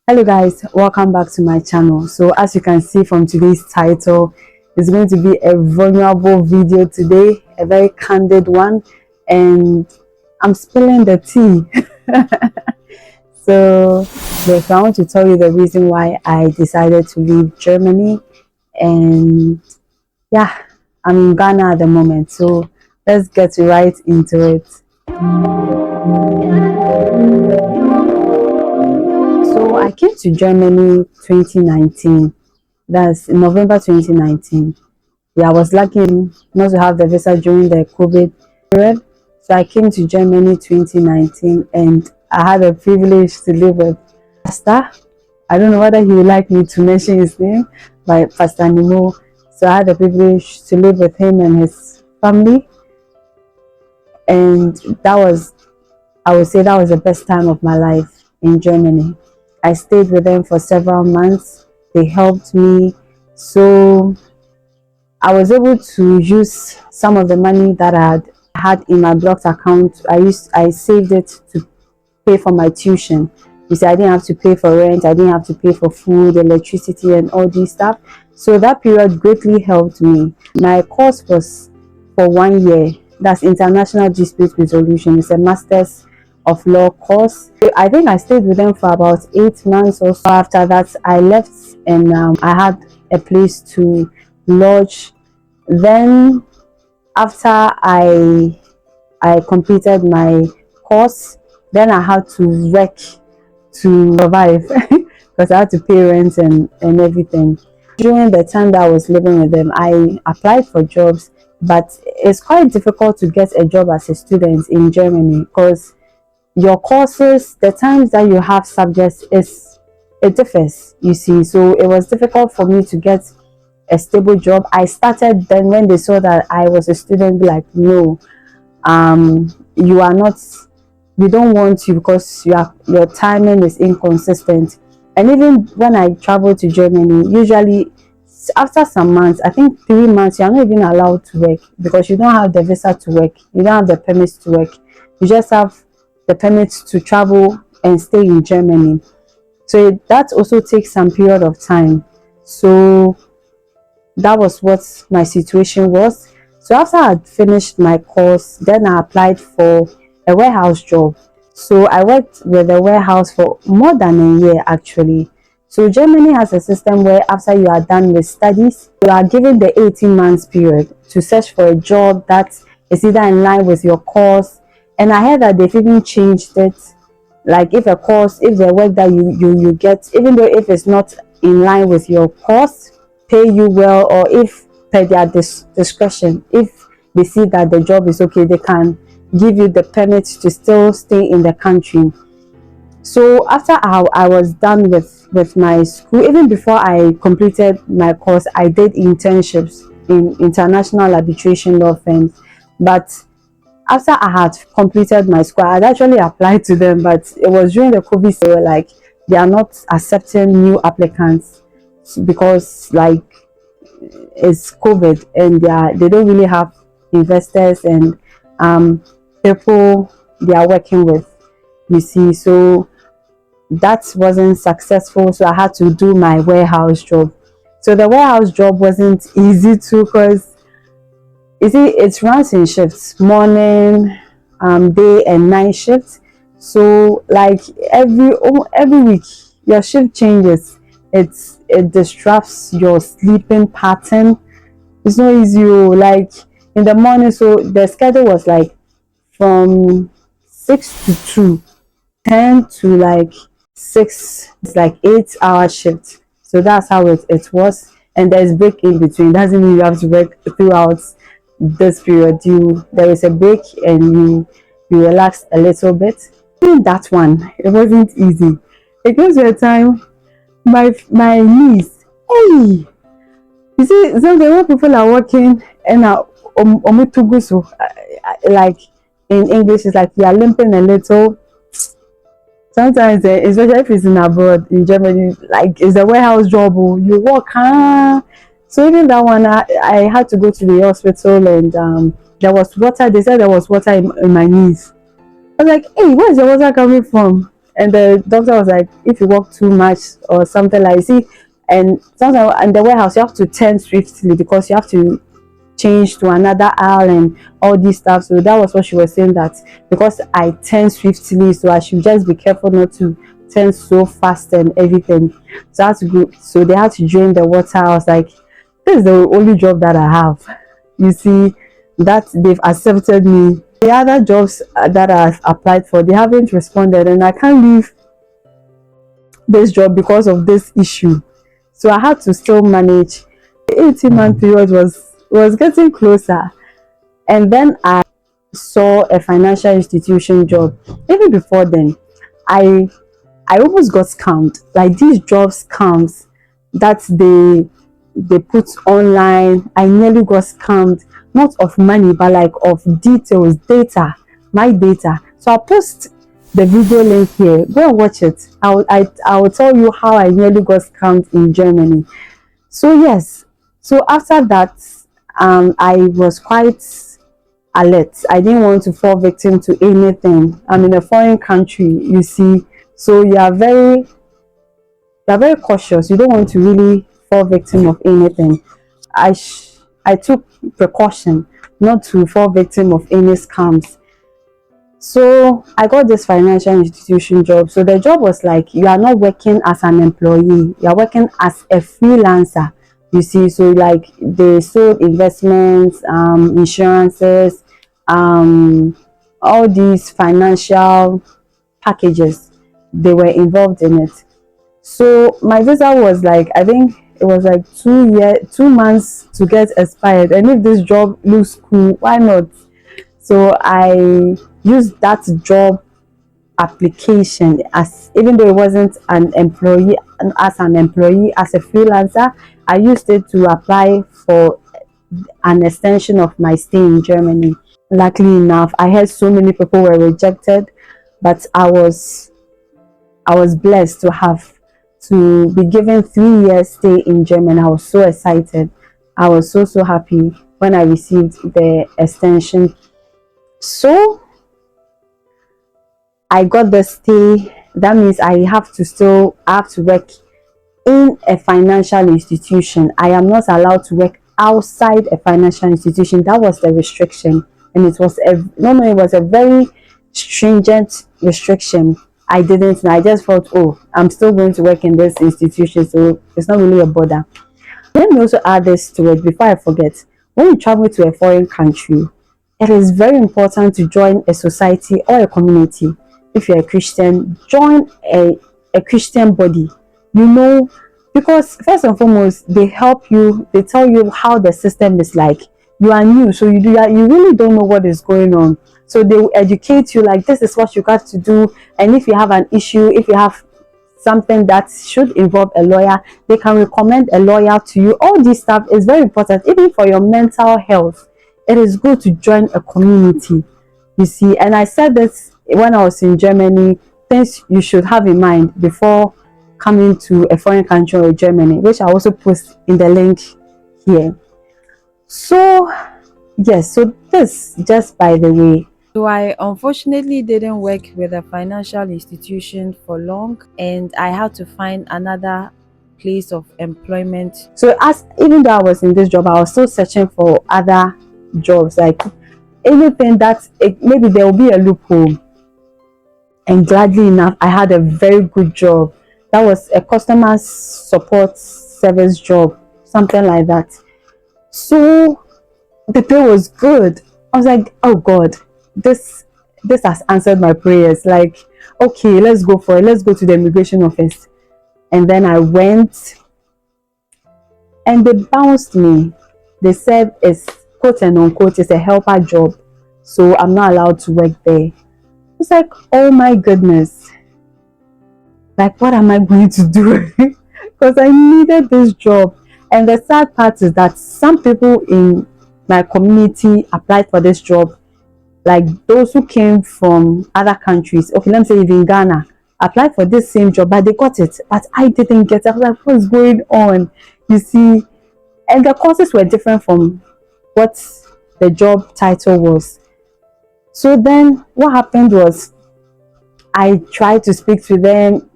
Hello guys, welcome back to my channel. So as you can see from today's title, it's going to be a vulnerable video today, a very candid one, and I'm spilling the tea. So yes, I want to tell you the reason why I decided to leave Germany, and yeah, I'm in Ghana at the moment, so let's get right into it. So I came to Germany 2019. That's in November 2019. Yeah, I was lucky not to have the visa during the COVID period. So I came to Germany 2019 and I had a privilege to live with Pastor. I don't know whether he would like me to mention his name, but Pastor Nemo. So I had the privilege to live with him and his family. And that was, I would say, that was the best time of my life in Germany. I stayed with them for several months. They helped me. So I was able to use some of the money that I had in my blocked account. I saved it to pay for my tuition. You see, I didn't have to pay for rent, I didn't have to pay for food, electricity, and all these stuff. So that period greatly helped me. My course was for 1 year. That's International Dispute Resolution. It's a master's of law course. I think I stayed with them for about 8 months or so. After that, I left and I had a place to lodge. Then after I completed my course, then I had to work to survive because I had to pay rent and everything. During the time that I was living with them, I applied for jobs, but it's quite difficult to get a job as a student in Germany because your courses, the times that you have subjects, it differs, you see. So it was difficult for me to get a stable job. I started then when they saw that I was a student, be like, no, you are not, we don't want you because your timing is inconsistent. And even when I traveled to Germany, usually after some months, I think 3 months, you're not even allowed to work because you don't have the visa to work, you don't have the permits to work, you just have the permits to travel and stay in Germany. So that also takes some period of time. So that was what my situation was. So after I had finished my course, then I applied for a warehouse job. So I worked with a warehouse for more than a year actually. So Germany has a system where after you are done with studies, you are given the 18 months period to search for a job that is either in line with your course. And I heard that they've even changed it. Like if the work that you get, even though if it's not in line with your course, pay you well, or if per their discretion, if they see that the job is okay, they can give you the permit to still stay in the country. So after I was done with my school, even before I completed my course, I did internships in international arbitration law firms. But after I had completed my school, I had actually applied to them, but it was during the COVID, so they were like, they are not accepting new applicants because like it's COVID and they don't really have investors and people they are working with, you see. So that wasn't successful, so I had to do my warehouse job. So the warehouse job wasn't easy too because you see it runs in shifts, morning, day and night shifts. So like every week your shift changes. It disrupts your sleeping pattern. It's not easy. Like in the morning, so the schedule was like from 6 to 2, 10 to like 6. It's like 8 hour shift. So that's how it was. And there's break in between. Doesn't mean you have to work throughout this period. There is a break and you relax a little bit. In that one, it wasn't easy. It goes to a time my niece, hey, you see, sometimes when people are working and are so like in English, it's like you are limping a little. Sometimes, especially if it's in abroad, in Germany, like it's a warehouse job, you work, huh? So even that one, I had to go to the hospital and there was water. They said there was water in my knees. I was like, hey, where's the water coming from? And the doctor was like, if you walk too much or something like, see, and sometimes in the warehouse you have to turn swiftly because you have to change to another aisle and all this stuff. So that was what she was saying, that because I turn swiftly, so I should just be careful not to turn so fast and everything. So I had to go, so they had to drain the water. I was like, this is the only job that I have. You see, that they've accepted me. The other jobs that I've applied for, they haven't responded, and I can't leave this job because of this issue. So I had to still manage. The 18-month period was getting closer, and then I saw a financial institution job. Even before then, I I almost got scammed. Like these job scams that they put online, I nearly got scammed, not of money but like of details, data, my data. So I'll post the video link here. Go and watch it. I will tell you how I nearly got scammed in Germany. So yes, so after that, I was quite alert. I didn't want to fall victim to anything. I'm in a foreign country, you see, so you are very cautious. You don't want to really fall victim of anything. I took precaution not to fall victim of any scams. So I got this financial institution job. So the job was like, you are not working as an employee, you are working as a freelancer. You see, so like they sold investments, insurances, all these financial packages. They were involved in it. So my visa was like, I think it was like 2 months to get expired. And if this job looks cool, why not? So I used that job application, as even though it wasn't an employee, as a freelancer, I used it to apply for an extension of my stay in Germany. Luckily enough, I heard so many people were rejected, but I was blessed to be given 3 years stay in Germany. I was so excited. I was so happy when I received the extension. So I got the stay. That means I have to work in a financial institution. I am not allowed to work outside a financial institution. That was the restriction, and it was it was a very stringent restriction. I didn't know. I just thought, oh, I'm still going to work in this institution, so it's not really a bother. Let me also add this to it before I forget. When you travel to a foreign country, it is very important to join a society or a community. If you're a Christian, join a Christian body. You know, because first and foremost, they help you, they tell you how the system is like. You are new, so you really don't know what is going on. So they will educate you like, this is what you got to do. And if you have an issue, if you have something that should involve a lawyer, they can recommend a lawyer to you. All this stuff is very important, even for your mental health. It is good to join a community, you see. And I said this when I was in Germany, things you should have in mind before coming to a foreign country or Germany, which I also post in the link here. So yes, so this just by the way. So I unfortunately didn't work with a financial institution for long, and I had to find another place of employment. So as even though I was in this job, I was still searching for other jobs, like anything that maybe there will be a loophole. And gladly enough, I had a very good job. That was a customer support service job, something like that. So the pay was good. I was like, oh God, this has answered my prayers. Like, okay, let's go for it. Let's go to the immigration office. And then I went, and they bounced me. They said it's quote and unquote, it's a helper job, so I'm not allowed to work there. It's like, oh my goodness, like what am I going to do? Because I needed this job. And the sad part is that some people in my community applied for this job, like those who came from other countries. Okay, let me say even Ghana applied for this same job, but they got it, but I didn't get it. I was like, what's going on? You see, and the courses were different from what the job title was. So then what happened was, I tried to speak to them.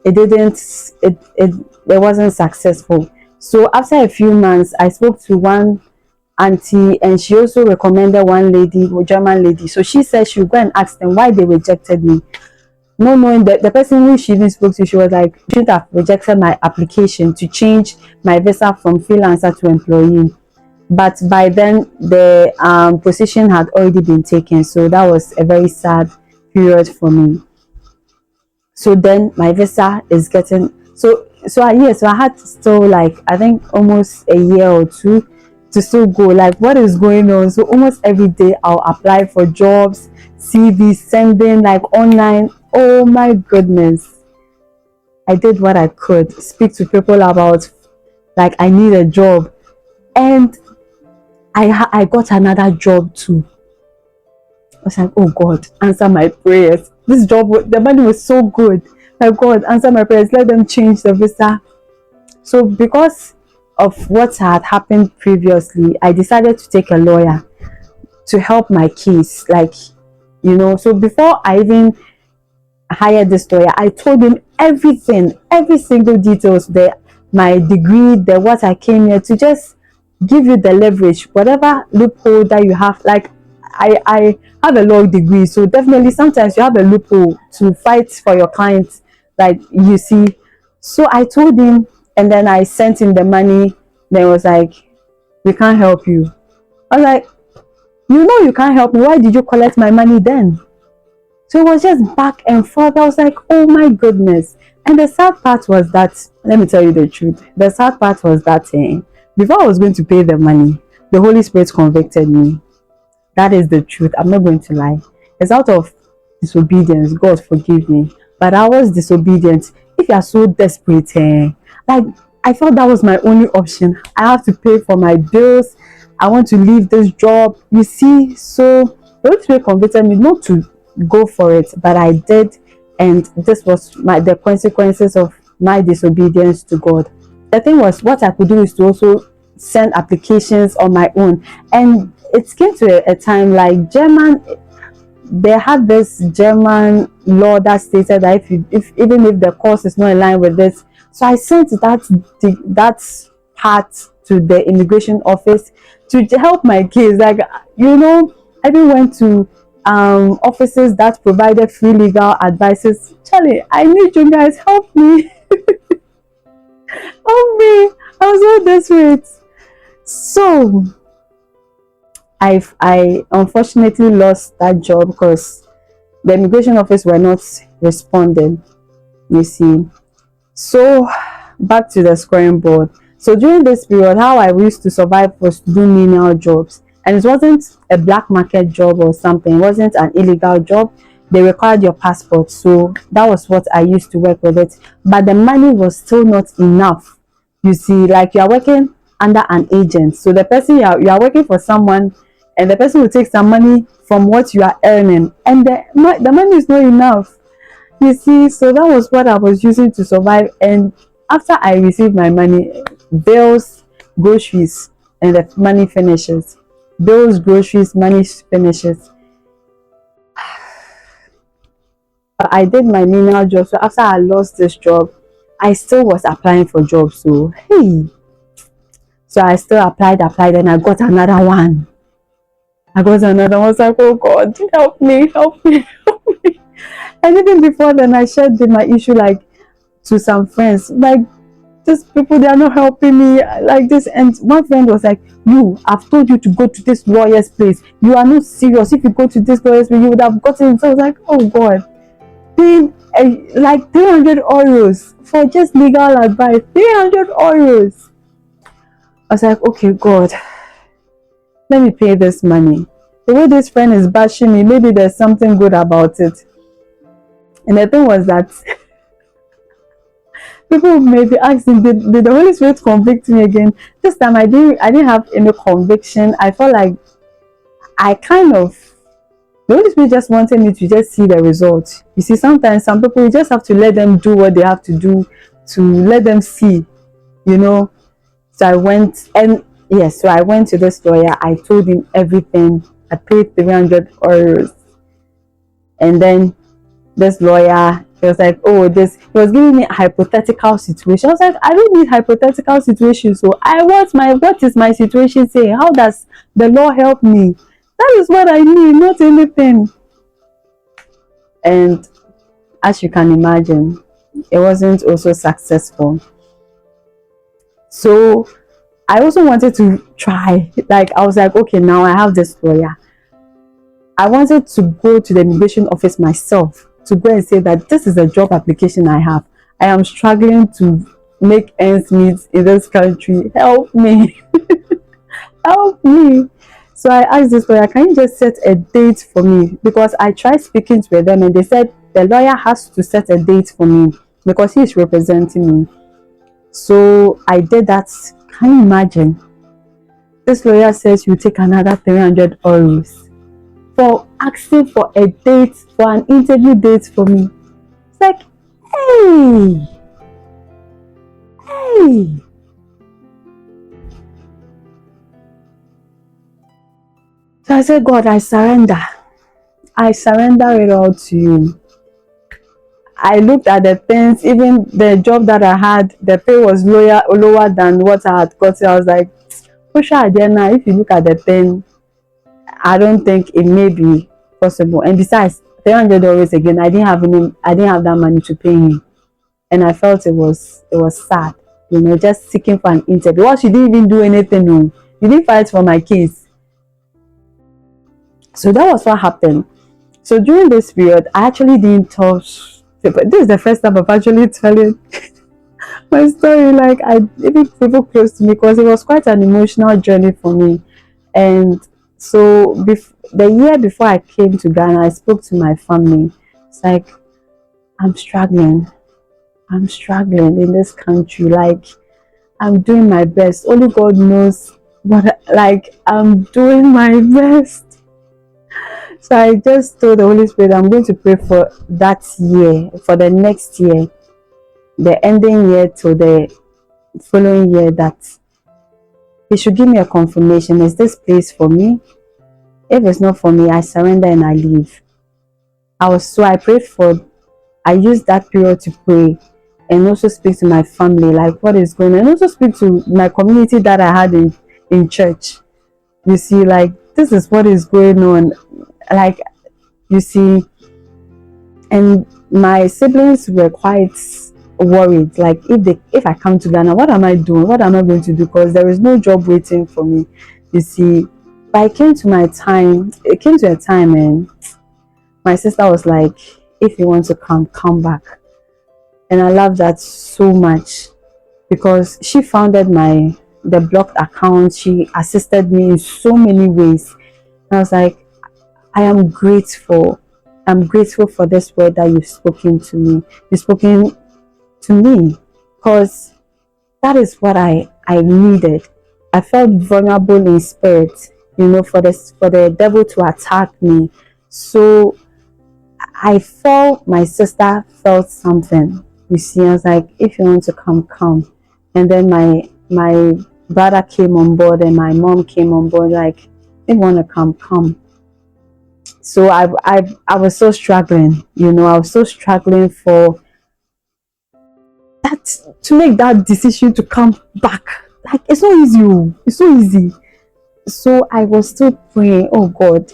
It didn't, it wasn't successful. So after a few months, I spoke to one auntie, and she also recommended one lady, a German lady. So she said she would go and ask them why they rejected me. No knowing that the person who she even spoke to, she was like, she should have rejected my application to change my visa from freelancer to employee. But by then the position had already been taken, so that was a very sad period for me. So then my visa is getting, so I had still, like, I think almost a year or two to still go. Like, what is going on? So almost every day I'll apply for jobs, CV sending, like, online. Oh my goodness, I did what I could, speak to people about, like, I need a job. And I got another job too. I was like, oh God, answer my prayers. This job, the money was so good. Like, God, answer my prayers. Let them change the visa. So because of what had happened previously, I decided to take a lawyer to help my case. Like, so before I even hired this lawyer, I told him everything, every single details, my degree, the what I came here to just give you the leverage, whatever loophole that you have. Like, I have a law degree, so definitely sometimes you have a loophole to fight for your clients, like, you see. So I told him, and then I sent him the money. Then he was like, we can't help you. I was like, you can't help me. Why did you collect my money then? So it was just back and forth. I was like, oh my goodness. And the sad part was that, let me tell you the truth. The sad part was that before I was going to pay the money, the Holy Spirit convicted me. That is the truth. I'm not going to lie. It's out of disobedience. God forgive me. But I was disobedient. If you are so desperate, like, I thought that was my only option. I have to pay for my bills. I want to leave this job. You see, so the Holy Spirit convicted me not to go for it, but I did. And this was the consequences of my disobedience to God. The thing was, what I could do is to also send applications on my own. And it came to a time, like, they had this German law that stated that even if the course is not in line with this. So I sent that part to the immigration office to help my case. Like, I even went to offices that provided free legal advices. Charlie, I need you guys, help me. Help me. I was so desperate. So I unfortunately lost that job because the immigration office were not responding, you see. So back to the scoring board. So during this period, how I used to survive was to do menial jobs. And it wasn't a black market job or something. It wasn't an illegal job. They required your passport. So that was what I used to work with it. But the money was still not enough. You see, like, you are working under an agent. So the person you are working for someone, and the person will take some money from what you are earning. And the money is not enough. You see, so that was what I was using to survive. And after I received my money, bills, groceries, and the money finishes. Bills, groceries, money finishes. I did my menial job. So after I lost this job, I still was applying for jobs. So so I still applied, and I got another one. I was like, oh God, help me, help me, help me. And even before then, I shared my issue, like, to some friends, like, these people, they are not helping me, like this. And one friend was like, I've told you to go to this lawyer's place. You are not serious. If you go to this lawyer's place, you would have gotten it. So I was like, oh God, paying like 300 euros for just legal advice. 300 euros. I was like, okay, God, let me pay this money. The way this friend is bashing me, maybe there's something good about it. And the thing was that people may be asking, did the Holy Spirit convict me again? This time I didn't have any conviction. I felt like the Holy Spirit just wanted me to just see the result. You see, sometimes some people, you just have to let them do what they have to do, to let them see, So I went, and yes, so I went to this lawyer. I told him everything. I paid 300 euros. And then this lawyer, he was like, oh, this, he was giving me a hypothetical situation. I was like, I don't need hypothetical situations. So what is my situation saying? How does the law help me? That is what I need, not anything. And as you can imagine, it wasn't also successful. So I also wanted to try, like, I was like, okay, now I have this lawyer. I wanted to go to the immigration office myself to go and say that this is a job application I have. I am struggling to make ends meet in this country. Help me. Help me. So I asked this lawyer, can you just set a date for me? Because I tried speaking to them and they said the lawyer has to set a date for me because he is representing me. So I did that. Can you imagine? This lawyer says you take another 300 euros for asking for a date, for an interview date for me. It's like, hey, hey. So I said, God, I surrender. I surrender it all to you. I looked at the things, even the job that I had, the pay was lower than what I had got. I was like, push agenda. If you look at the thing, I don't think it may be possible. And besides, $300 again, I didn't have that money to pay him. And I felt it was sad, just seeking for an interview. Well, she didn't even do anything. No. You didn't fight for my case. So that was what happened. So during this period, I actually didn't touch. This is the first time I've actually telling my story. Like, even people close to me, because it was quite an emotional journey for me. And so the year before I came to Ghana, I spoke to my family. It's like, I'm struggling in this country. Like, I'm doing my best. Only God knows what, like, I'm doing my best. So I just told the Holy Spirit, I'm going to pray for that year, for the next year, the ending year to the following year, that He should give me a confirmation. Is this place for me? If it's not for me, I surrender and I leave. I prayed I used that period to pray and also speak to my family, like what is going on, and also speak to my community that I had in church. You see, like, this is what is going on. Like, you see, and my siblings were quite worried. Like, if I come to Ghana, what am I doing? What am I going to do? Because there is no job waiting for me. You see, but it came to a time, and my sister was like, if you want to come back. And I love that so much, because she founded the blocked account. She assisted me in so many ways. And I was like, I am grateful. I'm grateful for this word that you've spoken to me. You've spoken to me, because that is what I needed. I felt vulnerable in spirit, for the devil to attack me. So I felt my sister felt something. You see, I was like, if you want to come. And then my brother came on board and my mom came on board, like, if you want to come. So I was so struggling, I was so struggling for that, to make that decision to come back. Like, it's not easy. It's so easy. So I was still praying, oh God,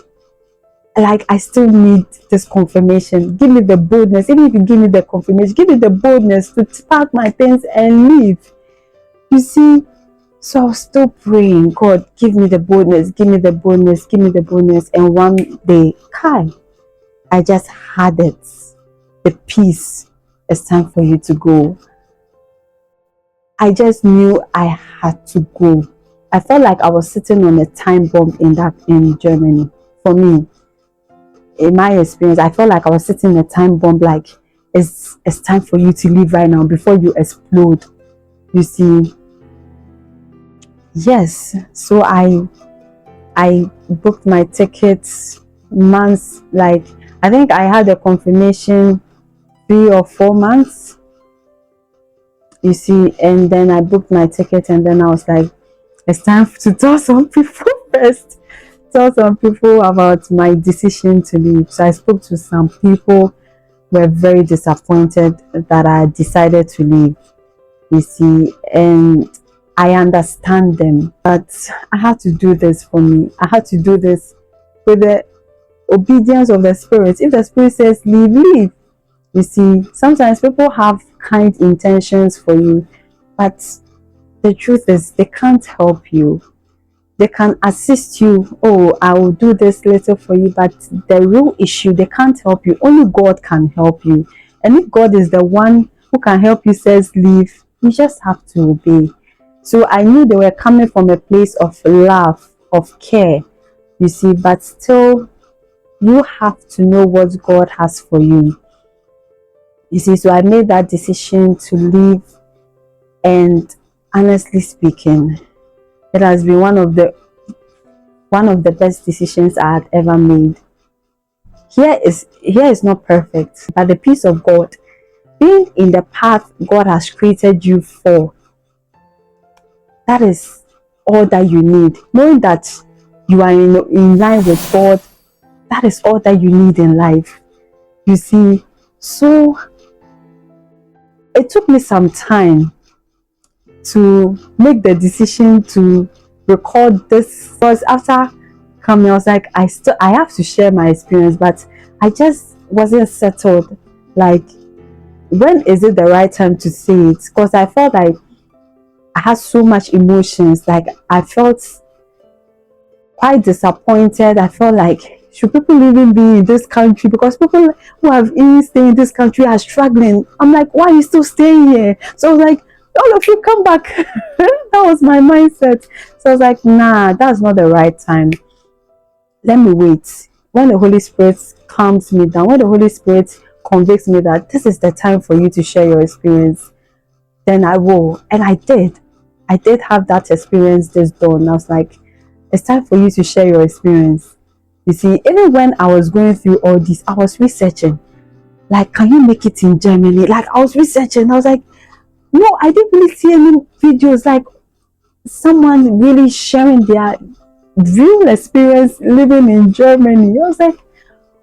like, I still need this confirmation. Give me the boldness. Even if you give me the confirmation, give me the boldness to pack my things and leave. You see, so I was still praying, God, give me the boldness, give me the boldness, give me the boldness. And one day, I just had it. The peace. It's time for you to go. I just knew I had to go. I felt like I was sitting on a time bomb in Germany. For me, in my experience, I felt like I was sitting in a time bomb, like, it's time for you to leave right now before you explode. You see. Yes. So I booked my tickets months, like, I think I had a confirmation 3 or 4 months. You see, and then I booked my ticket, and then I was like, it's time to tell some people first. Tell some people about my decision to leave. So I spoke to some people, were very disappointed that I decided to leave, you see, and I understand them, but I had to do this for me. I had to do this with the obedience of the Spirit. If the Spirit says leave, leave. You see, sometimes people have kind intentions for you, but the truth is they can't help you. They can assist you. Oh, I will do this little for you, but the real issue, they can't help you. Only God can help you. And if God is the one who can help you, says leave, you just have to obey. So I knew they were coming from a place of love, of care, you see, but still, you have to know what God has for you. You see, so I made that decision to leave, and honestly speaking, it has been one of the best decisions I had ever made. Here is not perfect, but the peace of God, being in the path God has created you for, that is all that you need. Knowing that you are in line with God, that is all that you need in life. You see, so it took me some time to make the decision to record this, because after coming, I was like, I have to share my experience, but I just wasn't settled. Like, when is it the right time to say it? Because I felt like I had so much emotions. Like, I felt quite disappointed. I felt like, should people even be in this country? Because people who have even stayed in this country are struggling. I'm like, why are you still staying here? So I was like, all of you come back. That was my mindset. So I was like, nah, that's not the right time. Let me wait. When the Holy Spirit calms me down, when the Holy Spirit convicts me that this is the time for you to share your experience, then I will. And I did. I did have that experience this dawn. I was like, it's time for you to share your experience. You see, even when I was going through all this, I was researching. Like, can you make it in Germany? Like, I was researching. I was like, no, I didn't really see any videos like someone really sharing their real experience living in Germany. I was like,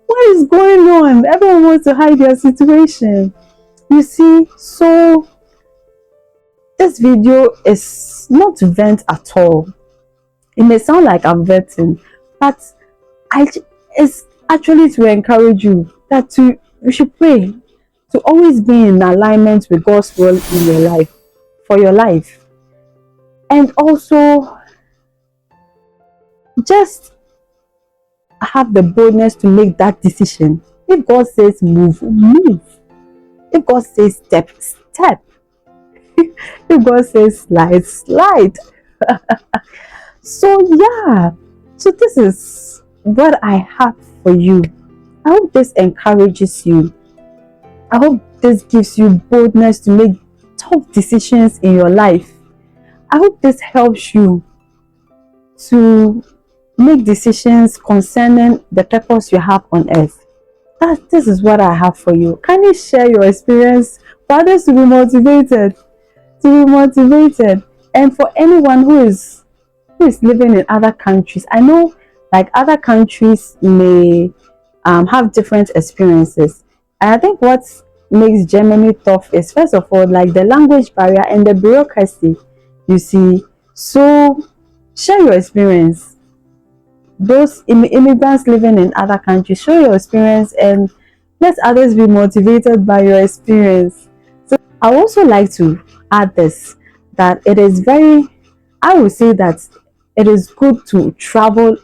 what is going on? Everyone wants to hide their situation. You see, so this video is not to vent at all. It may sound like I'm venting, but it's actually to encourage you that you should pray to always be in alignment with God's will in your life, for your life. And also, just have the boldness to make that decision. If God says move, move. If God says step, step. If God says slide, slide. So yeah, so this is what I have for you. I hope this encourages you. I hope this gives you boldness to make tough decisions in your life. I hope this helps you to make decisions concerning the purpose you have on earth. This is what I have for you. Can you share your experience for others to be motivated? To be motivated. And for anyone who is living in other countries, I know like other countries may have different experiences. And I think what makes Germany tough is, first of all, like the language barrier and the bureaucracy, you see. So share your experience. Those immigrants living in other countries, share your experience and let others be motivated by your experience. So I also like to add this, that it is very, I would say that it is good to travel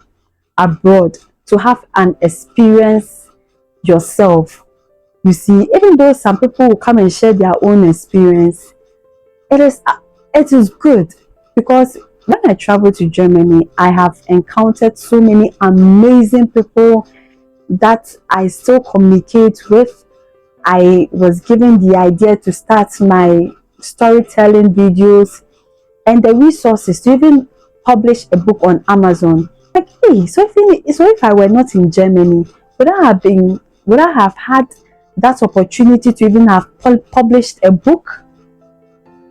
abroad to have an experience yourself. You see, even though some people will come and share their own experience, it is good, because when I travel to Germany, I have encountered so many amazing people that I still communicate with. I was given the idea to start my storytelling videos and the resources to even publish a book on Amazon. Like, hey, so if I were not in Germany, would I have had that opportunity to even have published a book?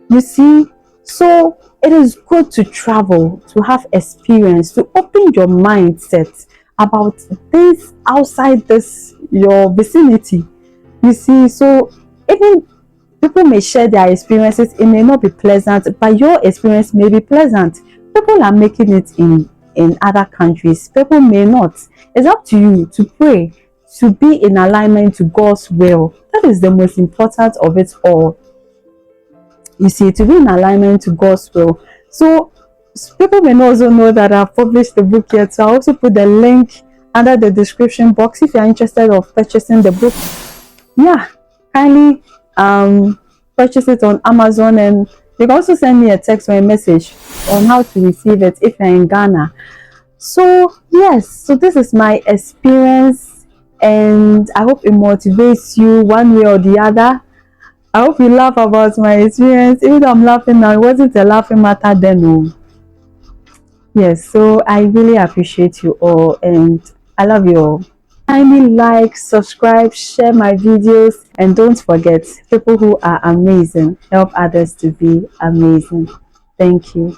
You see, so it is good to travel, to have experience, to open your mindset about things outside this your vicinity. You see, so even people may share their experiences, it may not be pleasant, but your experience may be pleasant. People are making it in other countries, people may not. It's up to you to pray, to be in alignment to God's will. That is the most important of it all. You see, to be in alignment to God's will. So people may not also know that I've published the book yet, so I also put the link under the description box if you're interested of purchasing the book. Yeah, kindly purchase it on Amazon, and you can also send me a text or a message on how to receive it if you're in Ghana. So yes, so this is my experience, and I hope it motivates you one way or the other. I hope you laugh about my experience. Even though I'm laughing now, it wasn't a laughing matter then. No. Yes, so I really appreciate you all, and I love you all. Kindly like, subscribe, share my videos, and don't forget, people who are amazing help others to be amazing. Thank you.